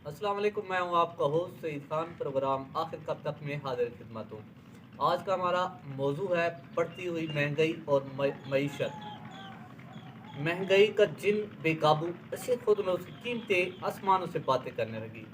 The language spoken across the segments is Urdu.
السلام علیکم، میں ہوں آپ کا ہوسٹ سعید خان۔ پروگرام آخر کب تک میں حاضر خدمت ہوں۔ آج کا ہمارا موضوع ہے بڑھتی ہوئی مہنگائی اور معیشت۔ مہنگائی کا جن بے قابو، اسے خود میں اس کی قیمتیں آسمانوں سے باتیں کرنے لگی۔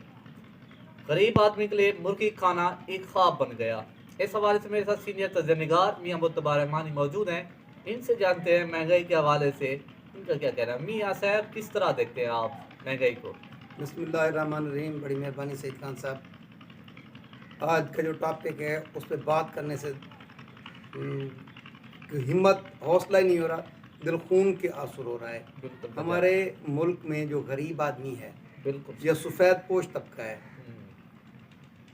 غریب آدمی کے لیے مرغی کھانا ایک خواب بن گیا۔ اس حوالے سے میرے ساتھ سینئر تجزیہ نگار میاں متبا رحمانی موجود ہیں۔ ان سے جانتے ہیں مہنگائی کے حوالے سے ان کا کیا کہنا ہے۔ میاں صاحب، کس طرح دیکھتے ہیں آپ مہنگائی کو؟ بسم اللہ الرحمن الرحیم۔ بڑی مہربانی سعید خان صاحب، آج کا جو ٹاپک ہے اس پہ بات کرنے سے ہمت حوصلہ ہی نہیں ہو رہا، دل خون کے آنسو ہو رہا ہے۔ بالکل ہمارے ملک میں جو غریب آدمی ہے بالکل یا سفید پوش طبقہ ہے،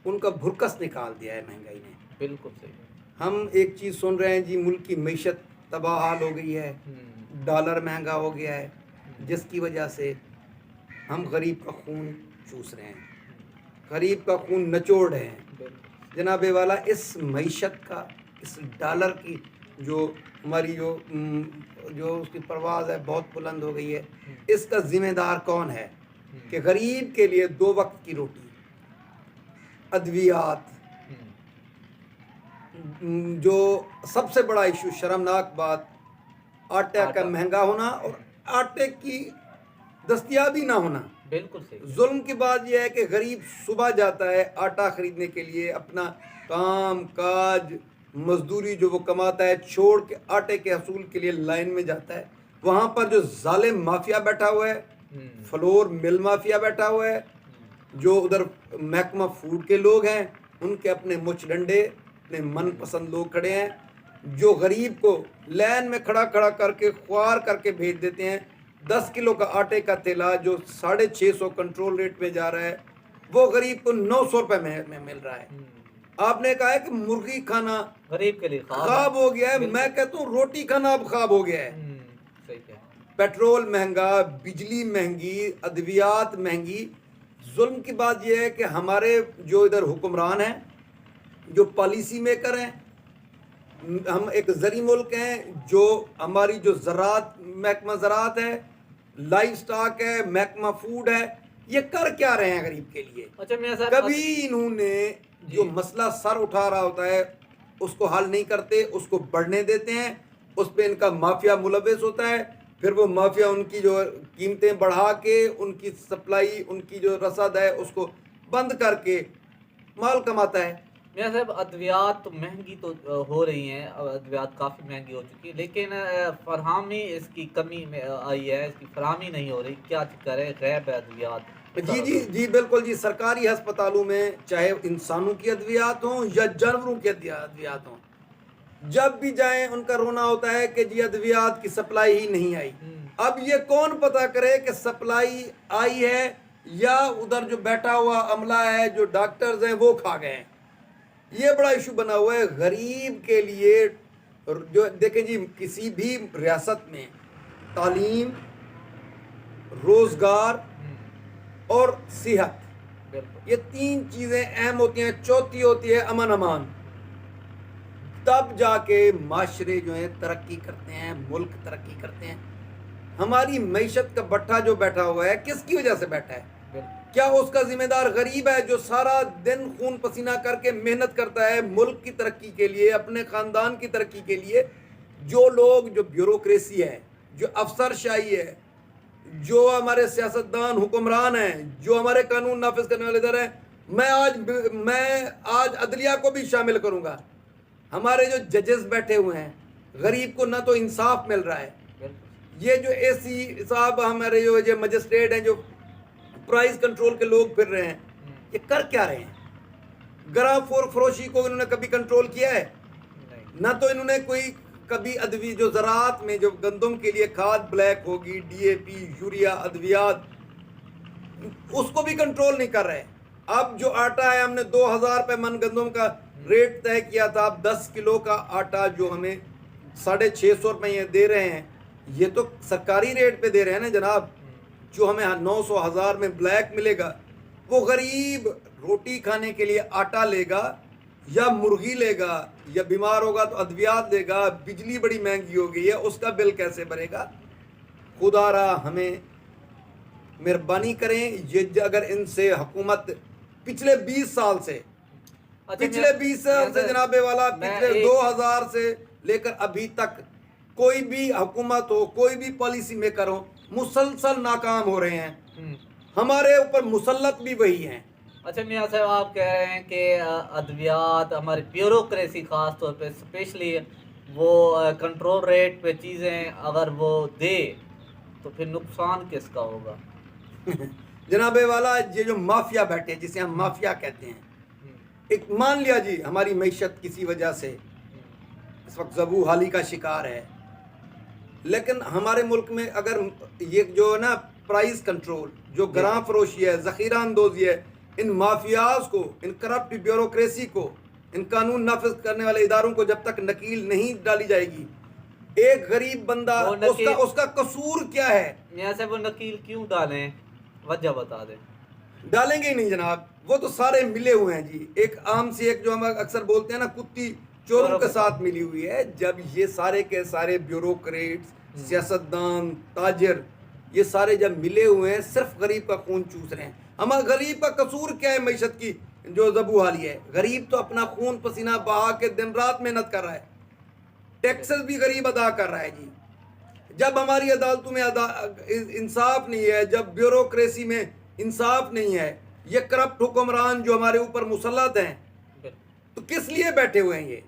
ان کا بھرکس نکال دیا ہے مہنگائی نے۔ بالکل صحیح۔ ہم ایک چیز سن رہے ہیں جی، ملک کی معیشت تباہ حال ہو گئی ہے، ڈالر مہنگا ہو گیا ہے، جس کی وجہ سے ہم غریب کا خون چوس رہے ہیں، غریب کا خون نچوڑ رہے ہیں۔ جناب والا، اس معیشت کا، اس ڈالر کی جو ہماری جو اس کی پرواز ہے بہت بلند ہو گئی ہے، اس کا ذمہ دار کون ہے کہ غریب کے لیے 2 وقت کی روٹی، ادویات، جو سب سے بڑا ایشو، شرمناک بات، آٹے کا مہنگا ہونا اور آٹے کی دستیابی نہ ہونا۔ بالکل صحیح۔ ظلم کی بات یہ ہے کہ غریب صبح جاتا ہے آٹا خریدنے کے لیے، اپنا کام کاج مزدوری جو وہ کماتا ہے چھوڑ کے آٹے کے حصول کے لیے لائن میں جاتا ہے۔ وہاں پر جو ظالم مافیا بیٹھا ہوا ہے، فلور مل مافیا بیٹھا ہوا ہے، جو ادھر محکمہ فوڈ کے لوگ ہیں، ان کے اپنے مچھ ڈنڈے، اپنے من پسند لوگ کھڑے ہیں، جو غریب کو لائن میں کھڑا کر کے خوار کر کے بھیج دیتے ہیں۔ 10 کلو کا آٹے کا تھیلا جو 650 کنٹرول ریٹ میں جا رہا ہے، وہ غریب کو 900 روپے میں مل رہا ہے۔ آپ نے کہا ہے کہ مرغی کھانا غریب کے لیے خواب ہو گیا ہے، میں کہتا ہوں روٹی کھانا اب خواب ہو گیا ہے۔ پیٹرول مہنگا، بجلی مہنگی، ادویات مہنگی۔ ظلم کی بات یہ ہے کہ ہمارے جو ادھر حکمران ہیں، جو پالیسی میکر ہیں، ہم ایک زرعی ملک ہیں، جو ہماری جو زراعت، محکمہ زراعت ہے، لائف سٹاک ہے، محکمہ فوڈ ہے، یہ کر کیا رہے ہیں غریب کے لیے؟ کبھی انہوں نے جو مسئلہ سر اٹھا رہا ہوتا ہے اس کو حل نہیں کرتے، اس کو بڑھنے دیتے ہیں، اس پہ ان کا مافیا ملوث ہوتا ہے، پھر وہ مافیا ان کی جو قیمتیں بڑھا کے، ان کی سپلائی، ان کی جو رسد ہے اس کو بند کر کے مال کماتا ہے۔ میاں صاحب، ادویات تو مہنگی تو ہو رہی ہیں، ادویات کافی مہنگی ہو چکی ہے، لیکن فراہمی اس کی کمی میں آئی ہے، اس کی فراہمی نہیں ہو رہی۔ کیا چکر ہے؟ غیب ہے ادویات؟ جی بالکل جی۔ سرکاری ہسپتالوں میں چاہے انسانوں کی ادویات ہوں یا جانوروں کی ادویات ہوں، جب بھی جائیں ان کا رونا ہوتا ہے کہ جی ادویات کی سپلائی ہی نہیں آئی۔ اب یہ کون پتا کرے کہ سپلائی آئی ہے یا ادھر جو بیٹھا ہوا عملہ ہے، جو ڈاکٹرز ہیں، وہ کھا گئے ہیں؟ یہ بڑا ایشو بنا ہوا ہے غریب کے لیے۔ جو دیکھیں جی، کسی بھی ریاست میں تعلیم، روزگار اور صحت، یہ 3 چیزیں اہم ہوتی ہیں، چوتھی ہوتی ہے امن امان۔ تب جا کے معاشرے جو ہیں ترقی کرتے ہیں، ملک ترقی کرتے ہیں۔ ہماری معیشت کا بٹھا جو بیٹھا ہوا ہے، کس کی وجہ سے بیٹھا ہے؟ کیا اس کا ذمہ دار غریب ہے جو سارا دن خون پسینہ کر کے محنت کرتا ہے ملک کی ترقی کے لیے، اپنے خاندان کی ترقی کے لیے؟ جو لوگ، جو بیوروکریسی ہے، جو افسر شاہی ہے، جو ہمارے سیاستدان حکمران ہیں، جو ہمارے قانون نافذ کرنے والے ادارے ہیں، میں آج عدلیہ کو بھی شامل کروں گا۔ ہمارے جو ججز بیٹھے ہوئے ہیں، غریب کو نہ تو انصاف مل رہا ہے۔ یہ جو اے سی صاحب، ہمارے جو مجسٹریٹ ہیں، جو پرائز کنٹرول کے لوگ پھر رہے ہیں، یہ کر کیا رہے ہیں؟ گراں فروشی کو انہوں نے کبھی کنٹرول کیا ہے؟ نہ تو انہوں نے کوئی کبھی ادوی جو زراعت میں جو گندم کے لیے کھاد بلیک ہوگی، ڈی اے پی، یوریا، ادویات، اس کو بھی کنٹرول نہیں کر رہے۔ اب جو آٹا ہے، ہم نے 2000 روپے من گندم کا ریٹ طے کیا تھا، اب 10 کلو کا آٹا جو ہمیں 650 روپے یہ دے رہے ہیں، یہ تو سرکاری ریٹ پہ دے رہے ہیں نا جناب۔ جو ہمیں 900 1000 میں بلیک ملے گا، وہ غریب روٹی کھانے کے لیے آٹا لے گا یا مرغی لے گا، یا بیمار ہوگا تو ادویات لے گا۔ بجلی بڑی مہنگی ہو گئی ہے، اس کا بل کیسے بھرے گا؟ خدا را ہمیں مہربانی کریں یہ اگر ان سے حکومت پچھلے 20 سال سے پچھلے 20 سال سے جناب والا پچھلے 2000 سے لے کر ابھی تک کوئی بھی حکومت ہو کوئی بھی پالیسی میکر ہو مسلسل ناکام ہو رہے ہیں، ہمارے اوپر مسلط بھی وہی ہیں۔ اچھا میاں صاحب آپ کہہ رہے ہیں کہ ادویات ہماری بیوروکریسی خاص طور پہ اسپیشلی وہ کنٹرول ریٹ پہ چیزیں اگر وہ دے تو پھر نقصان کس کا ہوگا؟ جناب والا یہ جو مافیا بیٹھے جسے ہم مافیا کہتے ہیں، ایک مان لیا جی ہماری معیشت کسی وجہ سے اس وقت زبو حالی کا شکار ہے، لیکن ہمارے ملک میں اگر یہ جو ہے نا پرائز کنٹرول جو گراں فروشی ہے ذخیرہ اندوزی ہے، ان مافیاز کو ان کرپٹ بیوروکریسی کو ان قانون نافذ کرنے والے اداروں کو جب تک نکیل نہیں ڈالی جائے گی، ایک غریب بندہ اس کا قصور کیا ہے؟ میاں صاحب وہ نکیل کیوں ڈالیں، وجہ بتا دیں۔ ڈالیں گے ہی نہیں جناب، وہ تو سارے ملے ہوئے ہیں جی، ایک عام سی ایک جو ہم اکثر بولتے ہیں نا کتی چوروں کے ساتھ ملی ہوئی ہے۔ جب یہ سارے کے سارے بیوروکریٹس سیاستدان تاجر یہ سارے جب ملے ہوئے ہیں صرف غریب کا خون چوس رہے ہیں، ہمارا غریب کا قصور کیا ہے معیشت کی جو زبو حالی ہے؟ غریب تو اپنا خون پسینہ بہا کے دن رات محنت کر رہا ہے، ٹیکسز بھی غریب ادا کر رہا ہے جی۔ جب ہماری عدالتوں میں انصاف نہیں ہے، جب بیوروکریسی میں انصاف نہیں ہے، یہ کرپٹ حکمران جو ہمارے اوپر مسلط ہیں تو کس لیے بیٹھے ہوئے ہیں؟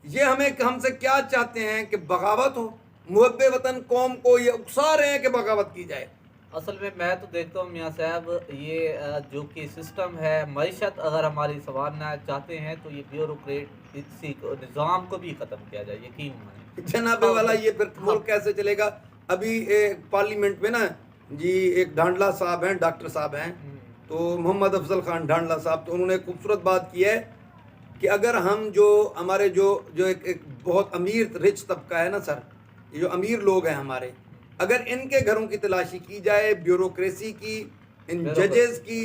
یہ ہم سے کیا چاہتے ہیں کہ بغاوت ہو؟ محب وطن قوم کو یہ اکسا رہے ہیں کہ بغاوت کی جائے۔ اصل میں تو دیکھتا ہوں میاں صاحب یہ جو کہ سسٹم ہے معیشت اگر ہماری سنوارنا چاہتے ہیں تو یہ بیوروکریٹ اسی نظام کو بھی ختم کیا جائے، یقین مانیں جناب والا یہ پھر ملک کیسے چلے گا؟ ابھی پارلیمنٹ میں نا جی ایک ڈھانڈلا صاحب ہیں، ڈاکٹر صاحب ہیں، تو محمد افضل خان ڈھانڈلا صاحب، تو انہوں نے خوبصورت بات کی ہے کہ اگر ہم جو ہمارے جو ایک بہت امیر رچ طبقہ ہے نا سر، یہ جو امیر لوگ ہیں ہمارے، اگر ان کے گھروں کی تلاشی کی جائے، بیوروکریسی کی، ان ججز کی،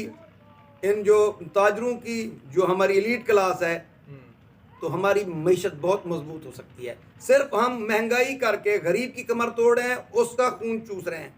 ان جو تاجروں کی، جو ہماری ایلیٹ کلاس ہے، تو ہماری معیشت بہت مضبوط ہو سکتی ہے۔ صرف ہم مہنگائی کر کے غریب کی کمر توڑ رہے ہیں، اس کا خون چوس رہے ہیں۔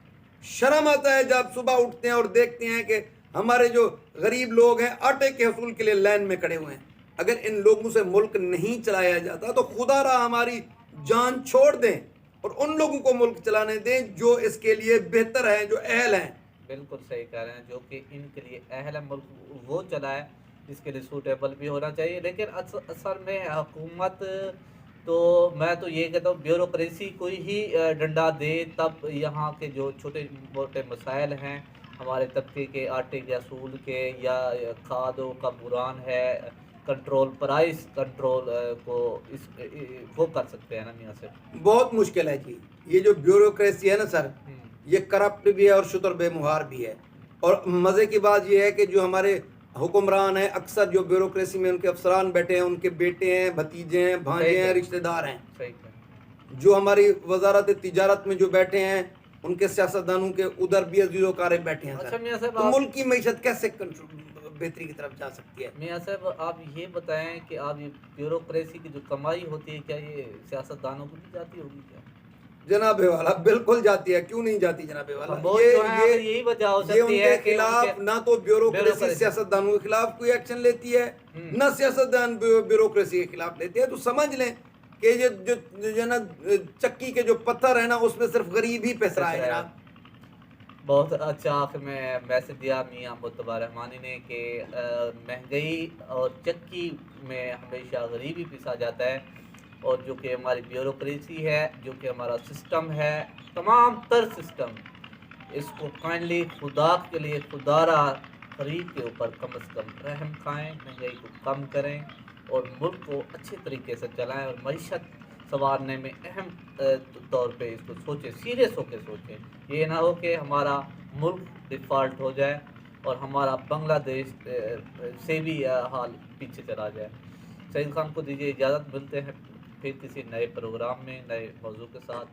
شرم آتا ہے جب صبح اٹھتے ہیں اور دیکھتے ہیں کہ ہمارے جو غریب لوگ ہیں آٹے کے حصول کے لیے لائن میں کھڑے ہوئے ہیں۔ اگر ان لوگوں سے ملک نہیں چلایا جاتا تو خدا را ہماری جان چھوڑ دیں اور ان لوگوں کو ملک چلانے دیں جو اس کے لیے بہتر ہیں، جو اہل ہیں۔ بالکل صحیح کہہ رہے ہیں، جو کہ ان کے لیے اہل ہے، ملک وہ چلائے جس کے لیے سوٹیبل بھی ہونا چاہیے۔ لیکن اصل میں حکومت تو میں تو یہ کہتا ہوں بیوروکریسی کو ہی ڈنڈا دے، تب یہاں کے جو چھوٹے موٹے مسائل ہیں ہمارے طبقے کے آٹے کے اصول کے یا کھادوں کا بحران ہے، کنٹرول پرائز کنٹرول کو وہ کر سکتے ہیں نا میاں سے۔ بہت مشکل ہے جی، یہ جو بیوروکریسی ہے نا سر، یہ کرپٹ بھی ہے اور شتر بے مہار بھی ہے۔ اور مزے کی بات یہ ہے کہ جو ہمارے حکمران ہیں اکثر جو بیوروکریسی میں ان کے افسران بیٹھے ہیں، ان کے بیٹے ہیں، بھتیجے ہیں، بھانجے ہیں، رشتہ دار ہیں۔ جو ہماری وزارت تجارت میں جو بیٹھے ہیں ان کے سیاستدانوں کے ادھر بھی عزیز و کارے بیٹھے ہیں سر، تو ملک کی معیشت کیسے بہتری کی طرف جا سکتی ہے؟ میاں صاحب آپ یہ بتائیں کہ آپ یہ بیوروکریسی کی جو کمائی ہوتی ہے کیا یہ سیاستدانوں کو بھی جاتی ہوگی کیا؟ جناب والا بالکل جاتی ہے، کیوں نہیں جاتی جناب والا؟ یہی وجہ ہو سکتی ہے کہ خلاف نہ تو بیوروکریسی سیاستدانوں کے خلاف کوئی ایکشن لیتی ہے، نہ سیاستدان بیوروکریسی کے خلاف لیتے ہیں۔ تو سمجھ لیں کہ یہ جو نا چکی کے جو پتھر ہے نا اس میں صرف غریب ہی پس رہا ہے جناب۔ بہت اچھا آخر میں میسج دیا میاں متبا رحمانی نے کہ مہنگائی اور چکی میں ہمیشہ غریب ہی پسا جاتا ہے، اور جو کہ ہماری بیوروکریسی ہے، جو کہ ہمارا سسٹم ہے، تمام تر سسٹم، اس کو کائنڈلی خدا کے لیے خدا را غریب کے اوپر کم از کم رحم کھائیں، مہنگائی کو کم کریں اور ملک کو اچھے طریقے سے چلائیں اور معیشت سنوارنے میں اہم طور پہ اس کو سوچیں، سیریس ہو کے سوچیں۔ یہ نہ ہو کہ ہمارا ملک ڈیفالٹ ہو جائے اور ہمارا بنگلہ دیش سے بھی حال پیچھے چلا جائے۔ سعید خان کو دیجیے اجازت، ملتے ہیں پھر کسی نئے پروگرام میں نئے موضوع کے ساتھ۔